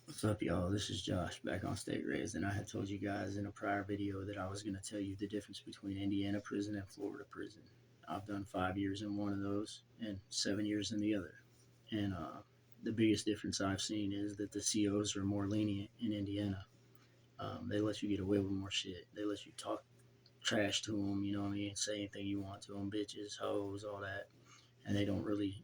What's up, y'all? This is Josh back on State Raised, and I had told you guys in a prior video that I was going to tell you the difference between Indiana prison and Florida prison. I've done 5 years in one of those and 7 years in the other. And the biggest difference I've seen is that the COs are more lenient in Indiana. They let you get away with more shit. They let you talk trash to them, you know what I mean? Say anything you want to them, bitches, hoes, all that. And they don't really,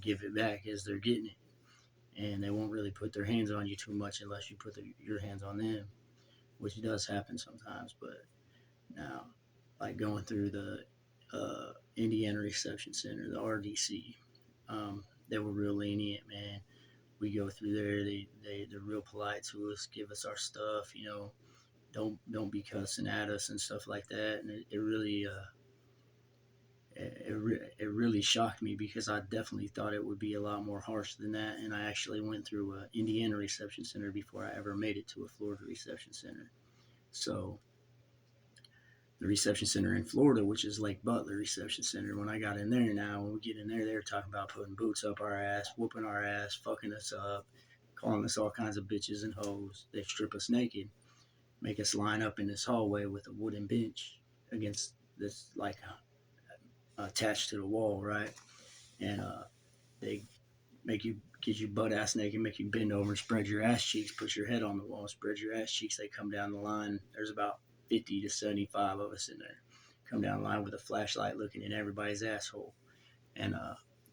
give it back as they're getting it, and they won't really put their hands on you too much unless you put your hands on them, which does happen sometimes. But now, like going through the Indiana Reception Center, the RDC, they were real lenient, man. We go through there, they're real polite to us, give us our stuff, don't be cussing at us and stuff like that. And it really it really shocked me because I definitely thought it would be a lot more harsh than that. And I actually went through a Indiana reception center before I ever made it to a Florida reception center. So the reception center in Florida, which is Lake Butler Reception Center, when I got in there now, when we get in there, they're talking about putting boots up our ass, whooping our ass, fucking us up, calling us all kinds of bitches and hoes. They strip us naked, make us line up in this hallway with a wooden bench against this, like, attached to the wall, right? And they make you get you butt ass naked, make you bend over, spread your ass cheeks, put your head on the wall, spread your ass cheeks. They come down the line. There's about 50 to 75 of us in there. Come down the line with a flashlight looking in everybody's asshole. And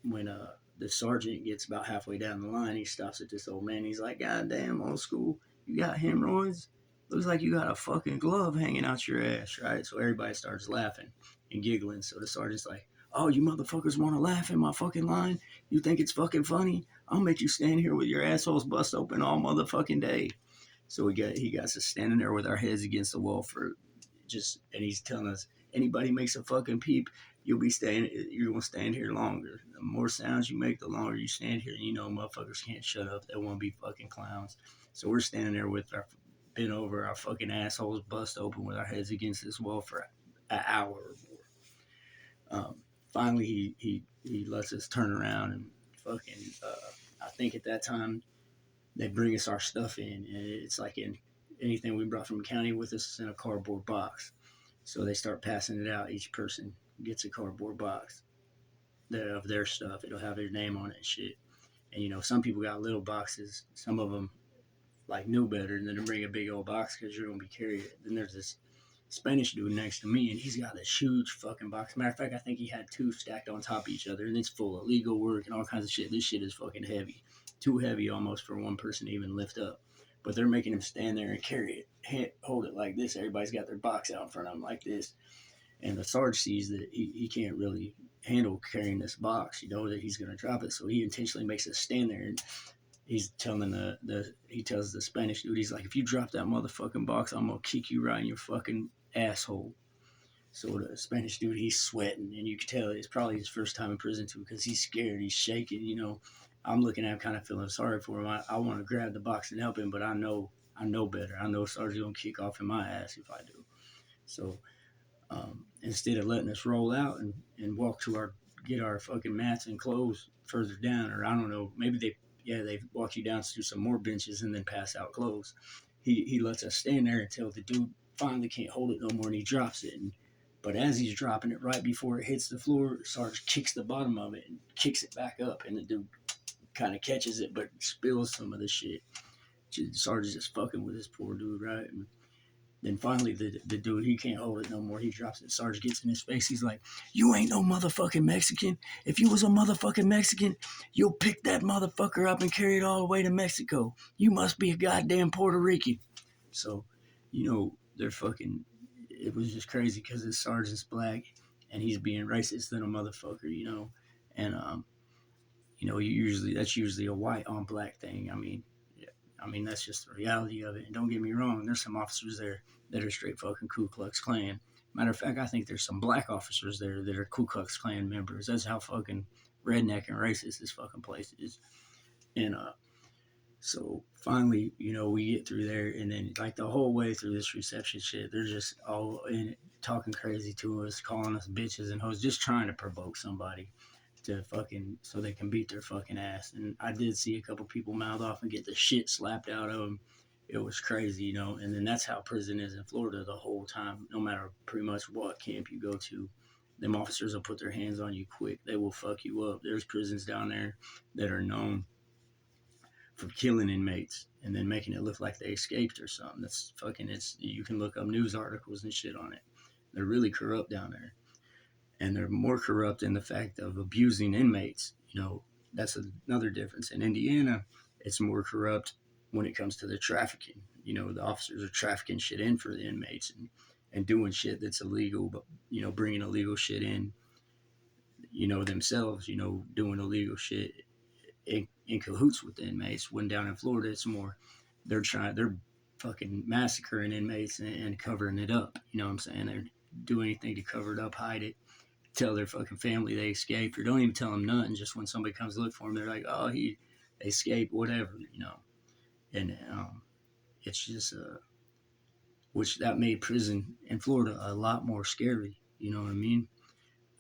when the sergeant gets about halfway down the line, he stops at this old man. He's like, God damn, old school, you got hemorrhoids? Looks like you got a fucking glove hanging out your ass, right? So everybody starts laughing and giggling. So the sergeant's like, oh, you motherfuckers want to laugh in my fucking line? You think it's fucking funny? I'll make you stand here with your assholes bust open all motherfucking day. So he got us standing there with our heads against the wall for and he's telling us, anybody makes a fucking peep, you're gonna stand here longer. The more sounds you make, the longer you stand here. And motherfuckers can't shut up. They want to be fucking clowns. So we're standing there with our bent over, our fucking assholes bust open with our heads against this wall for an hour or more. Finally, he lets us turn around and fucking. I think at that time they bring us our stuff in, and it's like in anything we brought from the county with us is in a cardboard box. So they start passing it out. Each person gets a cardboard box of their stuff. It'll have their name on it and shit. And some people got little boxes. Some of them like knew better, and then they bring a big old box because you're gonna be carrying it. Then there's this Spanish dude next to me, and he's got this huge fucking box. Matter of fact, I think he had two stacked on top of each other, and it's full of legal work and all kinds of shit. This shit is fucking heavy, too heavy almost for one person to even lift up. But they're making him stand there and carry it, hold it like this. Everybody's got their box out in front of them like this, and the Sarge sees that he can't really handle carrying this box. That he's gonna drop it, so he intentionally makes us stand there. And he's telling he tells the Spanish dude, he's like, if you drop that motherfucking box, I'm gonna kick you right in your fucking asshole. So the Spanish dude, he's sweating, and you can tell it's probably his first time in prison too, because he's scared, he's shaking. I'm looking at him, kind of feeling sorry for him. I want to grab the box and help him, but I know better. I know Sarge's gonna kick off in my ass if I do. So instead of letting us roll out and walk to get our fucking mats and clothes further down, or I don't know, maybe they walk you down to some more benches and then pass out clothes. He lets us stand there until the dude finally can't hold it no more and he drops it. But as he's dropping it, right before it hits the floor, Sarge kicks the bottom of it and kicks it back up, and the dude kind of catches it but spills some of the shit. Sarge is just fucking with this poor dude, right? And then finally, the dude, he can't hold it no more. He drops it. Sarge gets in his face. He's like, you ain't no motherfucking Mexican. If you was a motherfucking Mexican, you'll pick that motherfucker up and carry it all the way to Mexico. You must be a goddamn Puerto Rican. So, they're fucking, it was just crazy because this sergeant's black and he's being racist than a motherfucker. And, that's usually a white on black thing. I mean, that's just the reality of it. And don't get me wrong, there's some officers there that are straight fucking Ku Klux Klan. Matter of fact, I think there's some black officers there that are Ku Klux Klan members. That's how fucking redneck and racist this fucking place is. And so finally, we get through there, and then like the whole way through this reception shit, they're just all in it, talking crazy to us, calling us bitches and hoes, just trying to provoke somebody. to fucking so they can beat their fucking ass. And I did see a couple people mouth off and get the shit slapped out of them. It was crazy, you know. And then that's how prison is in Florida the whole time. No matter pretty much what camp you go to, them officers will put their hands on you quick. They will fuck you up. There's prisons down there that are known for killing inmates and then making it look like they escaped or something. That's fucking. It's you can look up news articles and shit on it. They're really corrupt down there, and they're more corrupt in the fact of abusing inmates. You know, that's another difference. In Indiana, it's more corrupt when it comes to the trafficking. You know, the officers are trafficking shit in for the inmates and doing shit that's illegal, but, you know, bringing illegal shit in, you know, themselves, you know, doing illegal shit in cahoots with the inmates. When down in Florida, it's more, they're fucking massacring inmates and covering it up. You know what I'm saying? They're do anything to cover it up, hide it, tell their fucking family they escaped, or don't even tell them nothing. Just when somebody comes to look for them, they're like, "Oh, he escaped, whatever," you know. And it's just which that made prison in Florida a lot more scary. You know what I mean?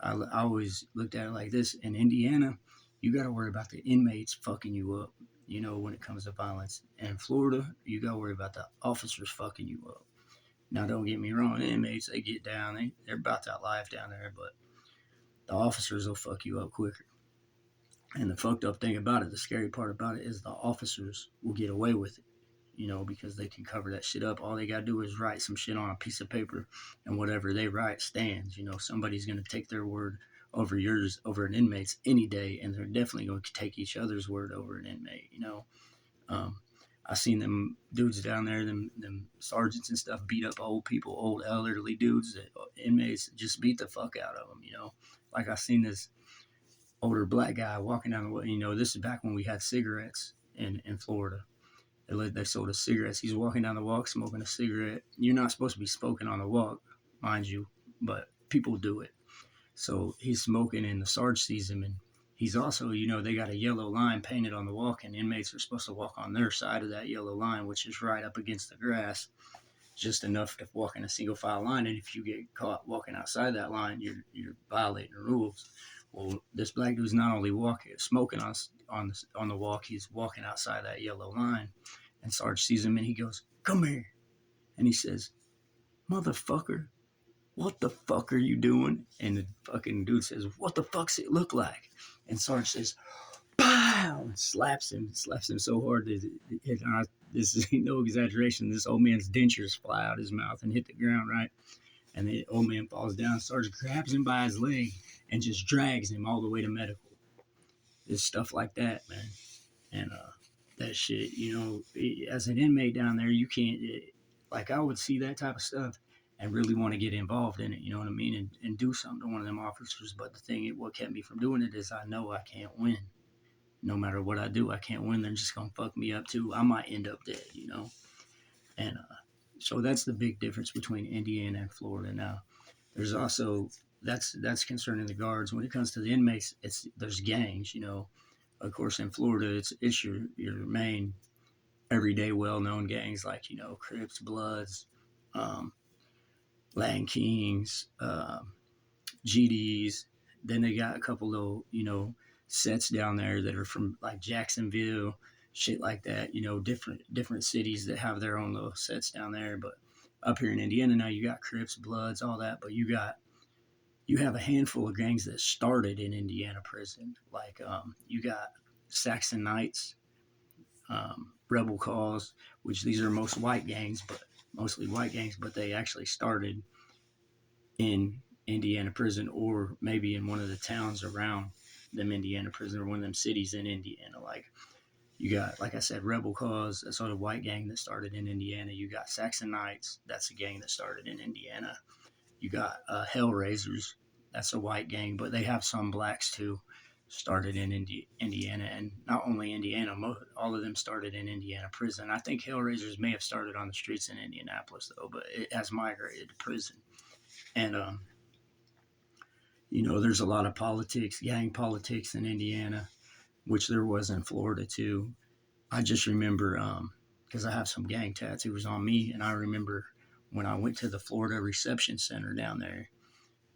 I always looked at it like this: in Indiana, you got to worry about the inmates fucking you up. You know, when it comes to violence. And in Florida, you got to worry about the officers fucking you up. Now, don't get me wrong, the inmates, they get down, they're about that life down there, but the officers will fuck you up quicker. And the fucked up thing about it, the scary part about it, is the officers will get away with it, you know, because they can cover that shit up. All they gotta do is write some shit on a piece of paper, and whatever they write stands. You know, somebody's gonna take their word over yours, over an inmate's any day, and they're definitely going to take each other's word over an inmate, you know. Um, I seen them dudes down there, them sergeants and stuff, beat up old people, old elderly dudes, that inmates just beat the fuck out of them, you know. Like I seen this older black guy walking down the way. You know, this is back when we had cigarettes in Florida. They sold us cigarettes. He's walking down the walk smoking a cigarette. You're not supposed to be smoking on the walk, mind you, but people do it. So he's smoking, and the Sarge sees him, and he's also, you know, they got a yellow line painted on the walk, and inmates are supposed to walk on their side of that yellow line, which is right up against the grass, just enough to walk in a single file line. And if you get caught walking outside that line, you're violating the rules. Well, this black dude's not only walking, smoking on the walk, he's walking outside that yellow line. And Sarge sees him and he goes, "Come here," and he says, "Motherfucker, what the fuck are you doing?" And the fucking dude says, "What the fuck's it look like?" And Sarge says, "Pow!" And slaps him so hard that this is no exaggeration. This old man's dentures fly out his mouth and hit the ground, right? And the old man falls down. Sarge grabs him by his leg and just drags him all the way to medical. It's stuff like that, man. And that shit, you know, as an inmate down there, you can't, like, I would see that type of stuff and really want to get involved in it, you know what I mean, and do something to one of them officers. But the thing, what kept me from doing it is I know I can't win. No matter what I do, I can't win. They're just going to fuck me up too. I might end up dead, you know. And so that's the big difference between Indiana and Florida. Now, there's also, that's concerning the guards. When it comes to the inmates, there's gangs, you know. Of course, in Florida, it's your main everyday well-known gangs like, you know, Crips, Bloods, um, Latin Kings, GDs. Then they got a couple little, you know, sets down there that are from like Jacksonville, shit like that. You know, different cities that have their own little sets down there. But up here in Indiana now, you got Crips, Bloods, all that. But you have a handful of gangs that started in Indiana prison. Like you got Saxon Knights, Rebel Cause, which these are mostly white gangs, but they actually started in Indiana prison, or maybe in one of the towns around them Indiana prison, or one of them cities in Indiana. Like you got, like I said, Rebel Cause, that's sort of white gang that started in Indiana. You got Saxon Knights, that's a gang that started in Indiana. You got Hellraisers, that's a white gang, but they have some blacks too. Started in Indiana, and not only Indiana, all of them started in Indiana prison. I think Hellraisers may have started on the streets in Indianapolis though, but it has migrated to prison. And you know, there's a lot of politics, gang politics in Indiana, which there was in Florida too. I just remember because I have some gang tattoos on me, and I remember when I went to the Florida Reception Center down there.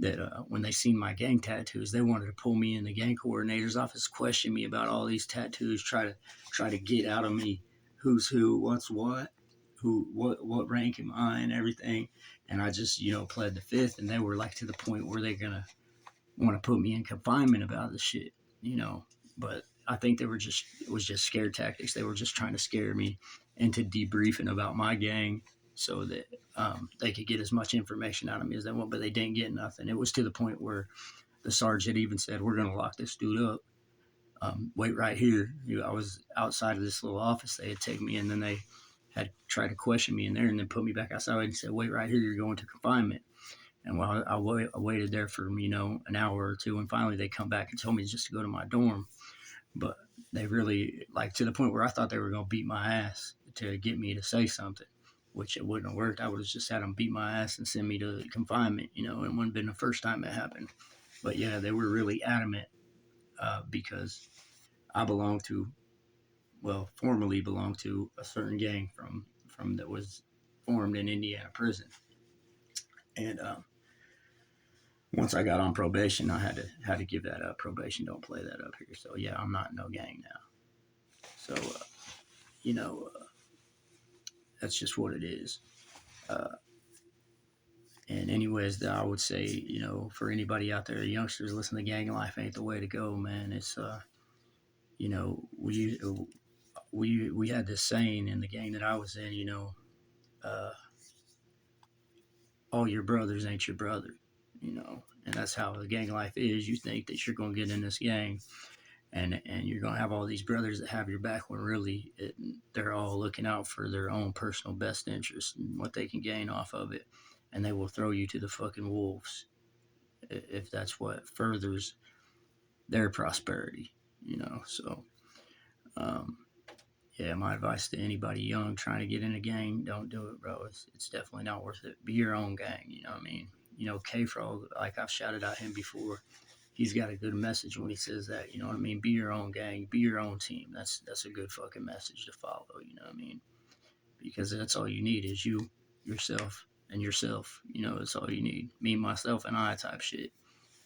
that when they seen my gang tattoos, they wanted to pull me in the gang coordinator's office, question me about all these tattoos, try to get out of me who's who, what's what, who what rank am I, and everything. And I just pled the fifth, and they were like to the point where they're gonna want to put me in confinement about this shit, you know. But I think it was just scare tactics. They were just trying to scare me into debriefing about my gang so that they could get as much information out of me as they want, but they didn't get nothing. It was to the point where the sergeant even said, "We're going to lock this dude up. Wait right here." I was outside of this little office they had taken me, and then they had tried to question me in there and then put me back outside and said, "Wait right here, you're going to confinement." And while I waited there for, an hour or two, and finally they come back and told me just to go to my dorm. But they really, like, to the point where I thought they were going to beat my ass to get me to say something, which it wouldn't have worked. I would have just had them beat my ass and send me to confinement. It wouldn't have been the first time it happened. But yeah, they were really adamant because I belonged to, well, formerly belonged to a certain gang from that was formed in Indiana prison. And once I got on probation, I had to give that up. Probation don't play that up here. So yeah, I'm not in no gang now. So you know, that's just what it is. Uh, and anyways, I would say, for anybody out there, youngsters, listen to gang life ain't the way to go, man. It's you know, we had this saying in the gang that I was in, uh, all your brothers ain't your brother, and that's how the gang life is. You think that you're gonna get in this gang, and you're gonna have all these brothers that have your back when really they're all looking out for their own personal best interest and what they can gain off of it, and they will throw you to the fucking wolves if that's what furthers their prosperity. So um, yeah, my advice to anybody young trying to get in a gang: don't do it, bro. It's definitely not worth it. Be your own gang. You know what I mean? K Frog, like I've shouted out him before, he's got a good message when he says that. You know what I mean? Be your own gang, be your own team. That's a good fucking message to follow. You know what I mean? Because that's all you need is you, yourself, and yourself. That's all you need. Me, myself, and I type shit.